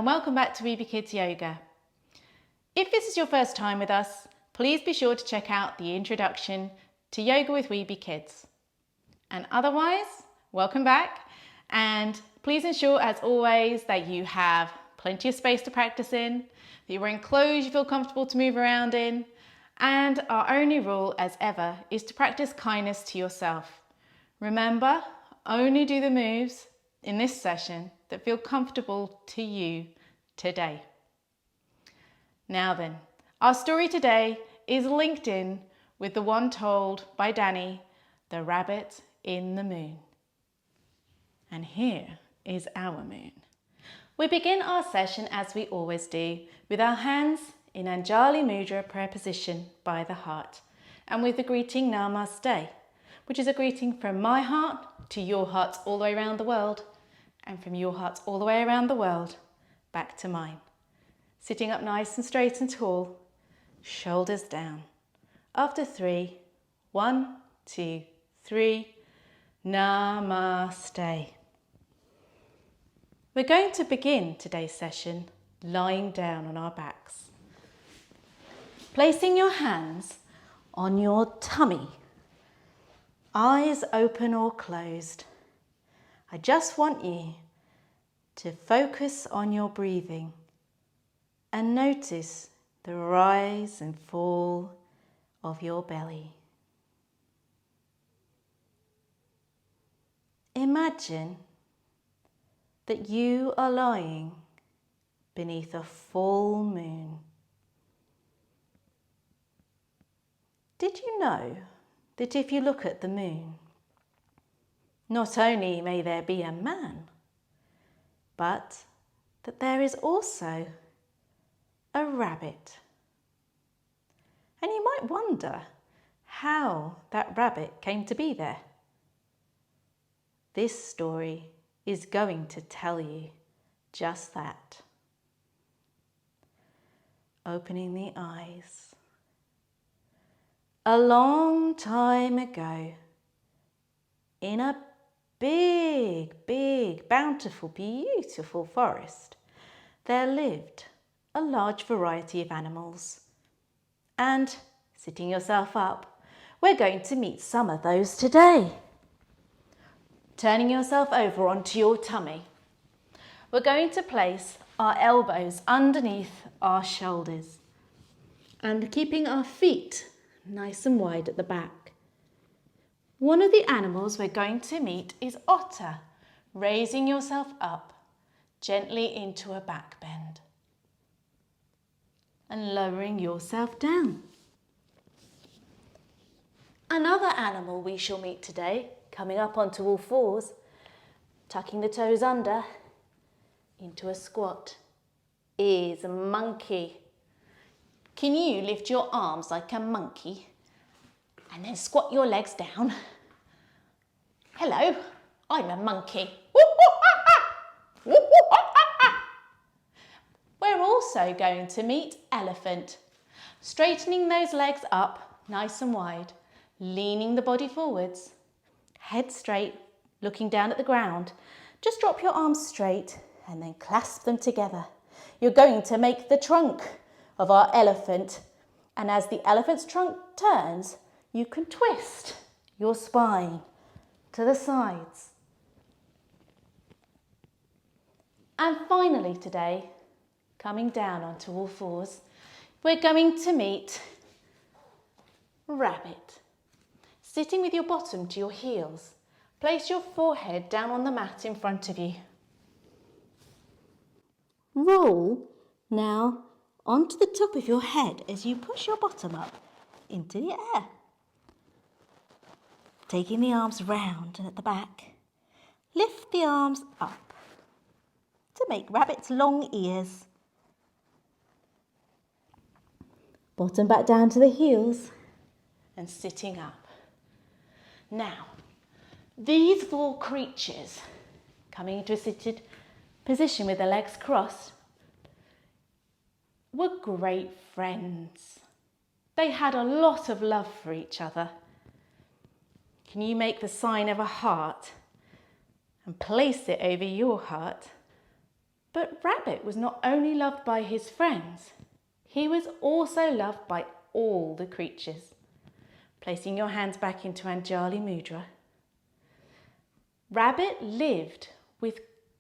and welcome back to Weeby Kids Yoga. If this is your first time with us, please be sure to check out the introduction to Yoga with Weeby Kids. And otherwise, welcome back, and please ensure, as always, that you have plenty of space to practice in, that you're wearing clothes you feel comfortable to move around in, and our only rule, as ever, is to practice kindness to yourself. Remember, only do the moves in this session that feel comfortable to you today. Now then, our story today is linked in with the one told by Danny, The Rabbit in the Moon. And here is our moon. We begin our session as we always do, with our hands in Anjali Mudra prayer position by the heart, and with the greeting Namaste, which is a greeting from my heart to your hearts all the way around the world, and from your hearts all the way around the world back to mine. Sitting up nice and straight and tall, shoulders down. After 3, 1, 2, 3, Namaste. We're going to begin today's session lying down on our backs. Placing your hands on your tummy, eyes open or closed. I just want you to focus on your breathing and notice the rise and fall of your belly. Imagine that you are lying beneath a full moon. Did you know that if you look at the moon, not only may there be a man, but that there is also a rabbit? And you might wonder how that rabbit came to be there. This story is going to tell you just that. Opening the eyes. A long time ago, in a big, bountiful, beautiful forest, there lived a large variety of animals. And sitting yourself up, we're going to meet some of those today. Turning yourself over onto your tummy, we're going to place our elbows underneath our shoulders and keeping our feet nice and wide at the back. One of the animals we're going to meet is Otter, raising yourself up gently into a back bend and lowering yourself down. Another animal we shall meet today, coming up onto all fours, tucking the toes under into a squat, is a monkey. Can you lift your arms like a monkey and then squat your legs down? Hello, I'm a monkey. We're also going to meet elephant, straightening those legs up nice and wide, leaning the body forwards, head straight, looking down at the ground. Just drop your arms straight and then clasp them together. You're going to make the trunk of our elephant, and as the elephant's trunk turns, you can twist your spine to the sides. And finally today, coming down onto all fours, we're going to meet rabbit. Sitting with your bottom to your heels, place your forehead down on the mat in front of you. Roll now onto the top of your head as you push your bottom up into the air. Taking the arms round and at the back, lift the arms up to make rabbit's long ears. Bottom back down to the heels and sitting up. Now, these 4 creatures coming into a seated position with their legs crossed were great friends. They had a lot of love for each other. Can you make the sign of a heart and place it over your heart But Rabbit was not only loved by his friends, he was also loved by all the creatures. Placing your hands back into Anjali Mudra. Rabbit lived with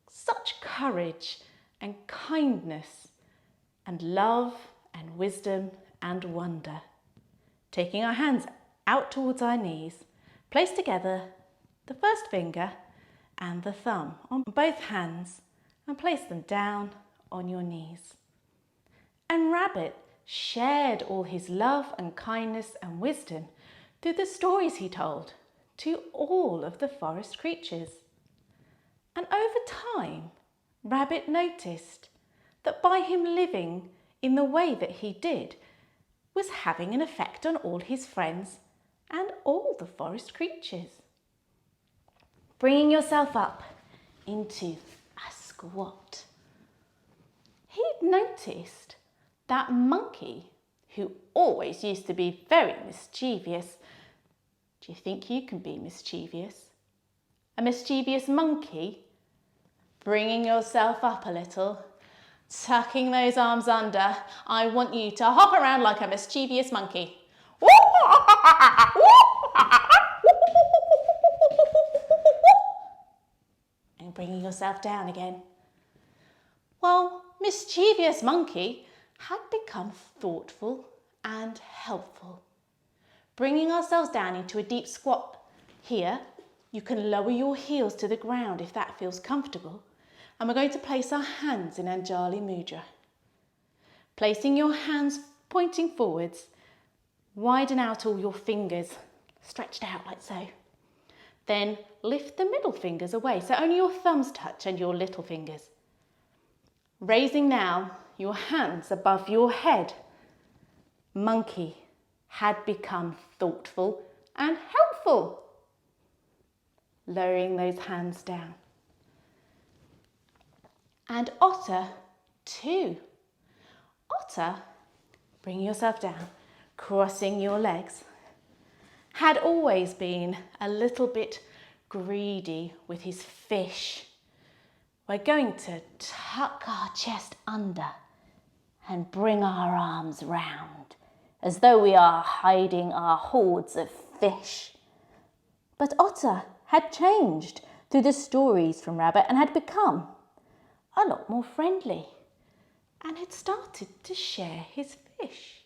such courage and kindness and love and wisdom and wonder. Taking our hands out towards our knees, place together the first finger and the thumb on both hands and place them down on your knees. And Rabbit shared all his love and kindness and wisdom through the stories he told to all of the forest creatures. And over time, Rabbit noticed that by him living in the way that he did was having an effect on all his friends and all the forest creatures. Bringing yourself up into a squat. He'd noticed that Monkey, who always used to be very mischievous. Do you think you can be mischievous? A mischievous monkey? Bringing yourself up a little, tucking those arms under. I want you to hop around like a mischievous monkey. And bringing yourself down again. Well, mischievous monkey had become thoughtful and helpful. Bringing ourselves down into a deep squat. Here, you can lower your heels to the ground if that feels comfortable. And we're going to place our hands in Anjali Mudra. Placing your hands pointing forwards, widen out all your fingers, stretched out like so. Then lift the middle fingers away, so only your thumbs touch and your little fingers. Raising now your hands above your head. Monkey had become thoughtful and helpful. Lowering those hands down. And Otter too. Otter, bring yourself down, crossing your legs, had always been a little bit greedy with his fish. We're going to tuck our chest under and bring our arms round, as though we are hiding our hoards of fish. But Otter had changed through the stories from Rabbit and had become a lot more friendly and had started to share his fish.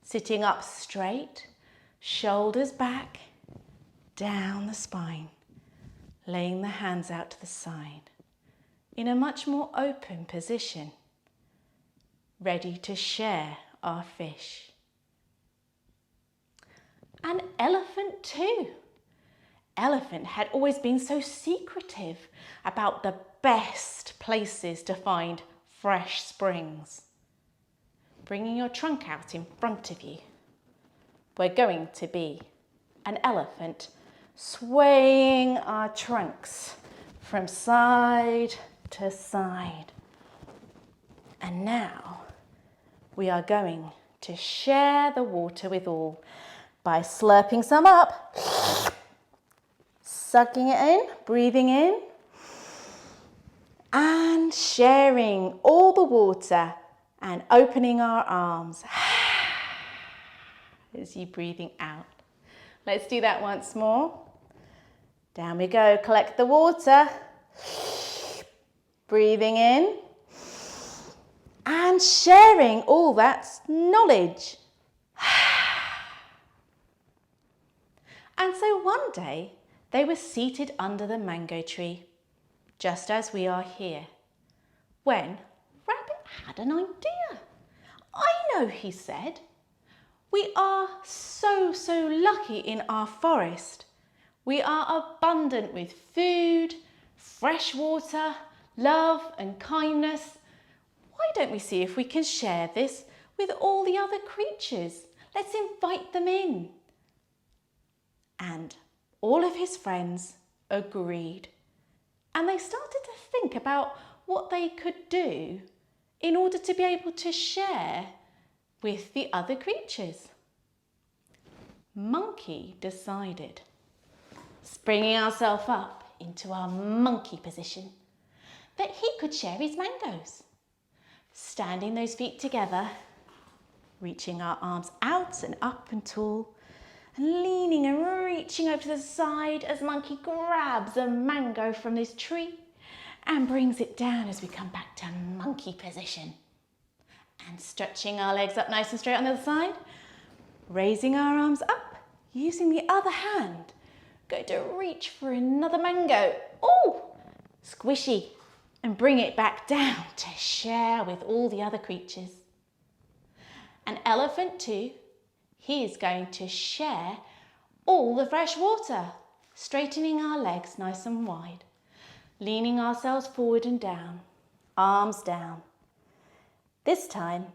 Sitting up straight, shoulders back, down the spine, laying the hands out to the side in a much more open position, ready to share our fish. An elephant too. Elephant had always been so secretive about the best places to find fresh springs. Bringing your trunk out in front of you. We're going to be an elephant swaying our trunks from side to side. And now we are going to share the water with all by slurping some up, sucking it in, breathing in, and sharing all the water and opening our arms as you breathing out. Let's do that once more. Down we go, collect the water, breathing in, and sharing all that knowledge. And so one day, they were seated under the mango tree, just as we are here, when Rabbit had an idea. I know, he said. We are so lucky in our forest. We are abundant with food, fresh water, love and kindness. Why don't we see if we can share this with all the other creatures? Let's invite them in. And all of his friends agreed. And they started to think about what they could do in order to be able to share with the other creatures. Monkey decided, springing ourselves up into our monkey position, that he could share his mangoes. Standing those feet together, reaching our arms out and up and tall, and leaning and reaching over to the side as Monkey grabs a mango from this tree and brings it down as we come back to monkey position. And stretching our legs up nice and straight on the other side, raising our arms up, using the other hand, going to reach for another mango. Oh, squishy, and bring it back down to share with all the other creatures. An elephant too, he is going to share all the fresh water, straightening our legs nice and wide, leaning ourselves forward and down, arms down. This time,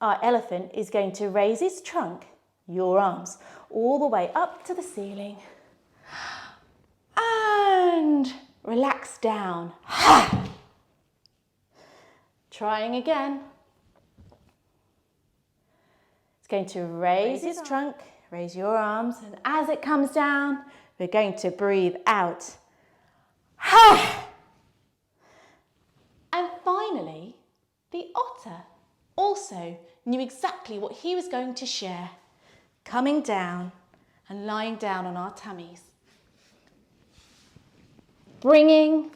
our elephant is going to raise his trunk, your arms, all the way up to the ceiling. And relax down. Trying again. It's going to raise his trunk, raise your arms, and as it comes down, we're going to breathe out. And finally, the otter also knew exactly what he was going to share, coming down and lying down on our tummies. Bringing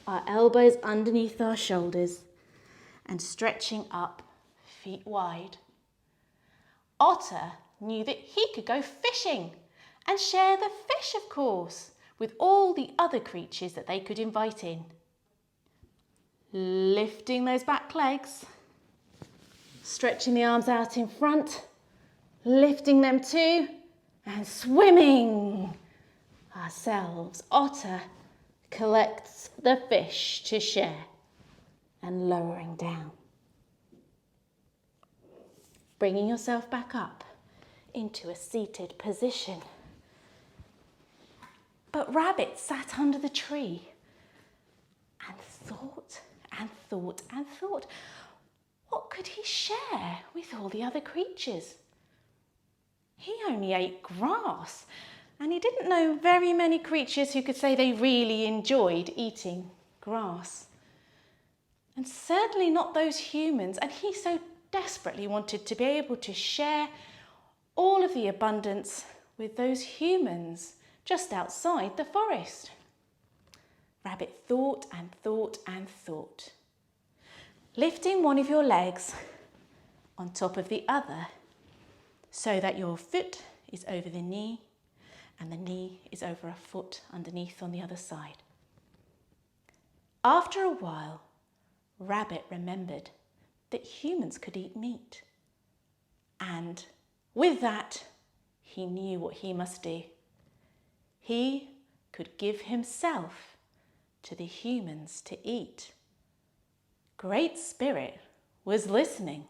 our elbows underneath our shoulders and stretching up, feet wide. Otter knew that he could go fishing and share the fish, of course, with all the other creatures that they could invite in. Lifting those back legs, stretching the arms out in front, lifting them too, and swimming ourselves. Otter collects the fish to share and lowering down. Bringing yourself back up into a seated position. But Rabbit sat under the tree and thought and thought and thought. What could he share with all the other creatures? He only ate grass, and he didn't know very many creatures who could say they really enjoyed eating grass. And certainly not those humans, and he so desperately wanted to be able to share all of the abundance with those humans just outside the forest. Rabbit thought and thought and thought. Lifting one of your legs on top of the other so that your foot is over the knee and the knee is over a foot underneath on the other side. After a while, Rabbit remembered that humans could eat meat. And with that, he knew what he must do. He could give himself to the humans to eat. Great Spirit was listening.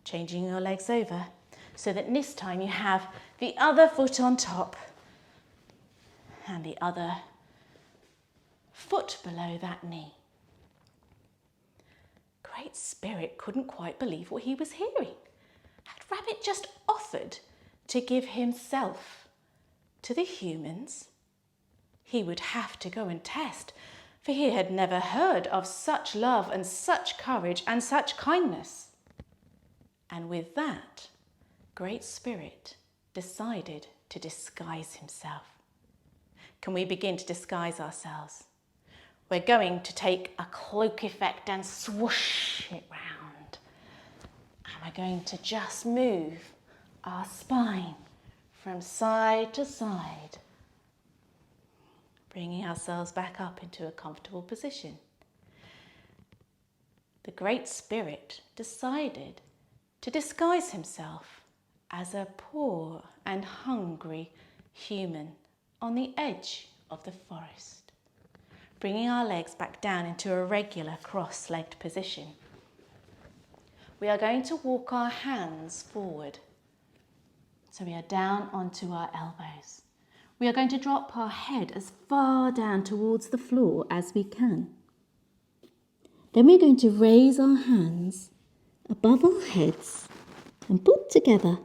Changing your legs over so that this time you have the other foot on top and the other foot below that knee. Great Spirit couldn't quite believe what he was hearing. Had Rabbit just offered to give himself to the humans? He would have to go and test, for he had never heard of such love and such courage and such kindness. And with that, Great Spirit decided to disguise himself. Can we begin to disguise ourselves? We're going to take a cloak effect and swoosh it round. And we're going to just move our spine from side to side, bringing ourselves back up into a comfortable position. The Great Spirit decided to disguise himself as a poor and hungry human on the edge of the forest, bringing our legs back down into a regular cross-legged position. We are going to walk our hands forward. So we are down onto our elbows. We are going to drop our head as far down towards the floor as we can. Then we're going to raise our hands above our heads and put together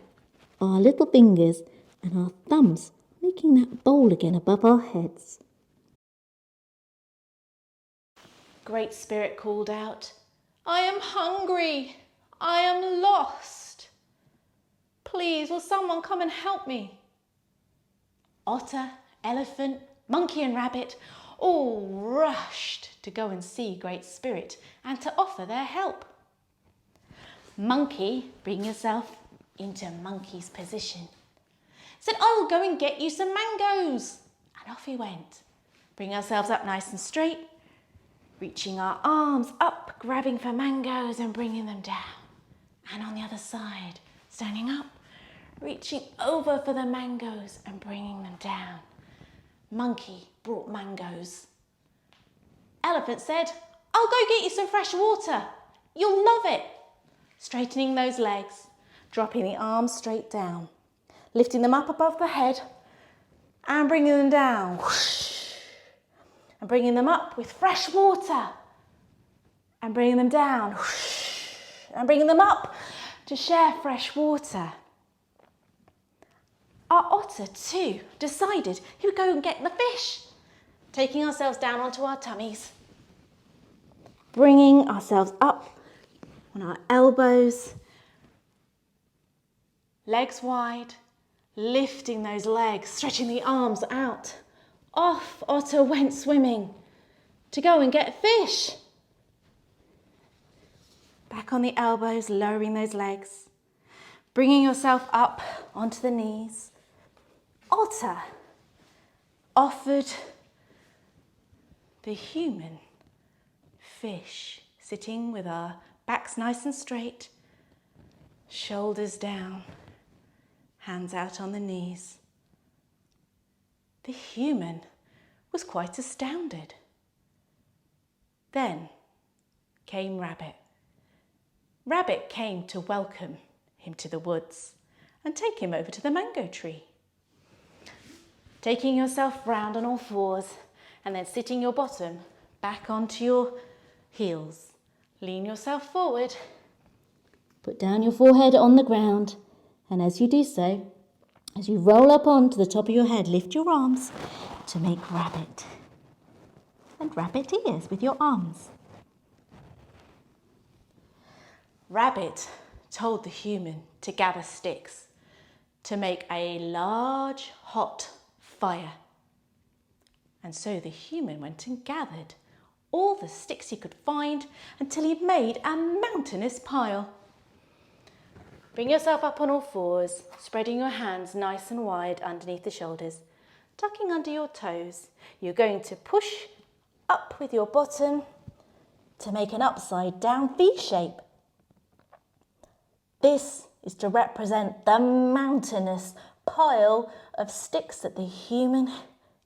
our little fingers and our thumbs, making that bowl again above our heads. Great Spirit called out, "I am hungry. I am lost. Please, will someone come and help me?" Otter, elephant, monkey and rabbit all rushed to go and see Great Spirit and to offer their help. Monkey, bring yourself into monkey's position, said, "I will go and get you some mangoes." And off he went. Bring ourselves up nice and straight, reaching our arms up, grabbing for mangoes and bringing them down. And on the other side, standing up, reaching over for the mangoes and bringing them down. Monkey brought mangoes. Elephant said, "I'll go get you some fresh water. You'll love it." Straightening those legs, dropping the arms straight down, lifting them up above the head and bringing them down. Whoosh. And bringing them up with fresh water and bringing them down. Whoosh. And bringing them up to share fresh water. Our otter too decided he would go and get the fish, taking ourselves down onto our tummies, bringing ourselves up on our elbows, legs wide, lifting those legs, stretching the arms out. Off Otter went swimming to go and get fish. Back on the elbows, lowering those legs, bringing yourself up onto the knees. Otter offered the human fish, sitting with our backs nice and straight, shoulders down, hands out on the knees. The human was quite astounded. Then came Rabbit. Rabbit came to welcome him to the woods and take him over to the mango tree. Taking yourself round on all fours and then sitting your bottom back onto your heels. Lean yourself forward. Put down your forehead on the ground, and as you do so, as you roll up onto the top of your head, lift your arms to make rabbit. And rabbit ears with your arms. Rabbit told the human to gather sticks to make a large hot fire. And so the human went and gathered all the sticks he could find until he made a mountainous pile. Bring yourself up on all fours, spreading your hands nice and wide underneath the shoulders, tucking under your toes. You're going to push up with your bottom to make an upside down V shape. This is to represent the mountainous pile of sticks that the human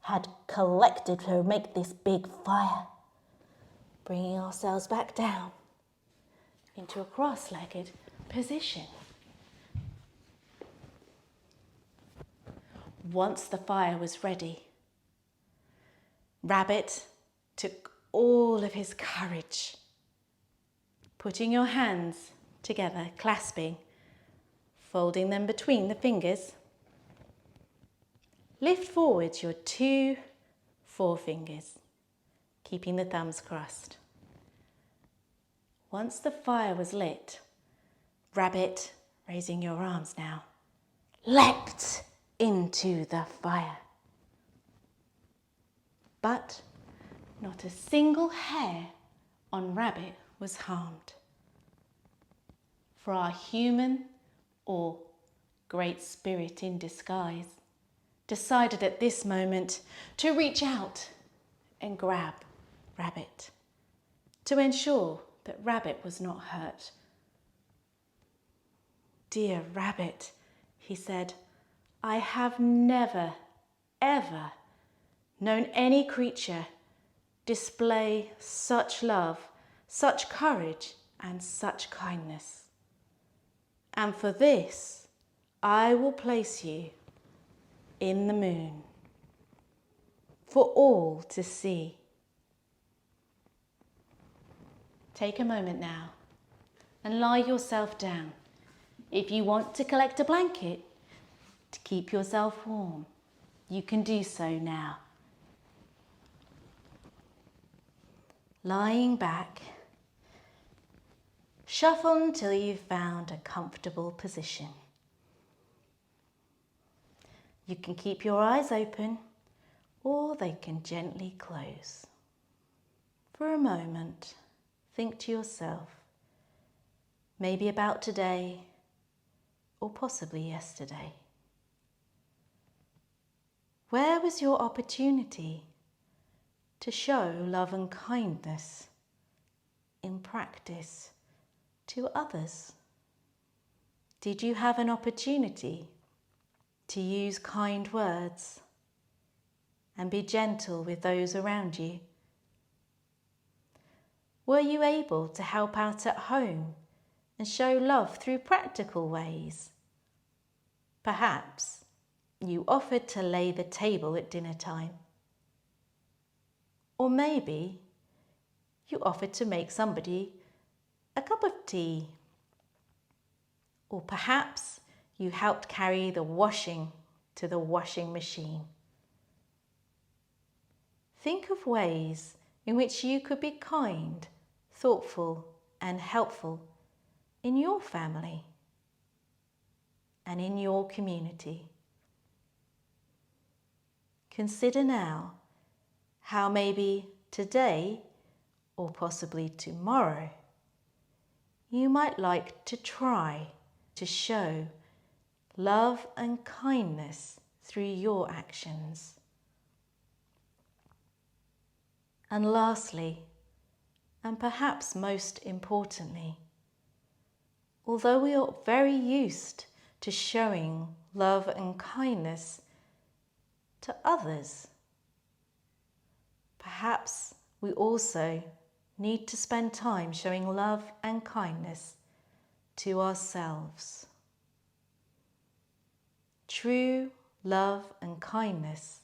had collected to make this big fire. Bringing ourselves back down into a cross-legged position. Once the fire was ready, Rabbit took all of his courage, putting your hands together, clasping, folding them between the fingers. Lift forwards your 2 forefingers, keeping the thumbs crossed. Once the fire was lit, Rabbit, raising your arms now, leapt into the fire. But not a single hair on Rabbit was harmed. For our human, or Great Spirit in disguise, decided at this moment to reach out and grab Rabbit to ensure that Rabbit was not hurt. "Dear Rabbit," he said, "I have never, ever known any creature display such love, such courage, and such kindness. And for this, I will place you in the moon for all to see." Take a moment now and lie yourself down. If you want to collect a blanket to keep yourself warm, you can do so now. lying back. Shuffle until you've found a comfortable position. You can keep your eyes open or they can gently close. For a moment, think to yourself, maybe about today or possibly yesterday. Where was your opportunity to show love and kindness in practice to others? Did you have an opportunity to use kind words and be gentle with those around you? Were you able to help out at home and show love through practical ways? Perhaps you offered to lay the table at dinner time. Or maybe you offered to make somebody a cup of tea. Or perhaps you helped carry the washing to the washing machine. Think of ways in which you could be kind, thoughtful, and helpful in your family and in your community. Consider now how maybe today or possibly tomorrow you might like to try to show love and kindness through your actions. And lastly, and perhaps most importantly, although we are very used to showing love and kindness to others, perhaps we also need to spend time showing love and kindness to ourselves. True love and kindness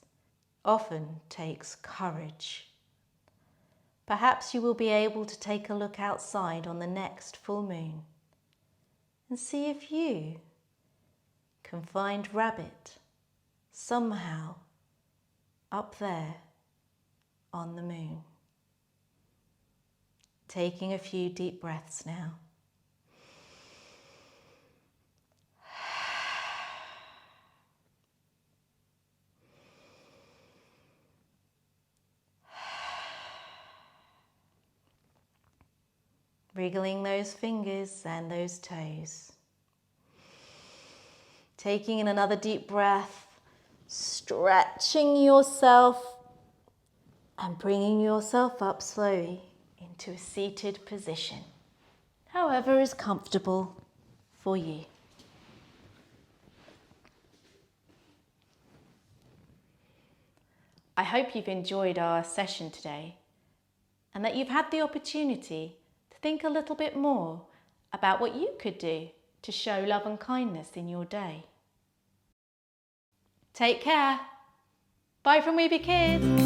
often takes courage. Perhaps you will be able to take a look outside on the next full moon and see if you can find Rabbit somehow up there on the moon. Taking a few deep breaths now. Wriggling those fingers and those toes. Taking in another deep breath, stretching yourself and bringing yourself up slowly into a seated position, however is comfortable for you. I hope you've enjoyed our session today and that you've had the opportunity to think a little bit more about what you could do to show love and kindness in your day. Take care. Bye from Weeby Kids.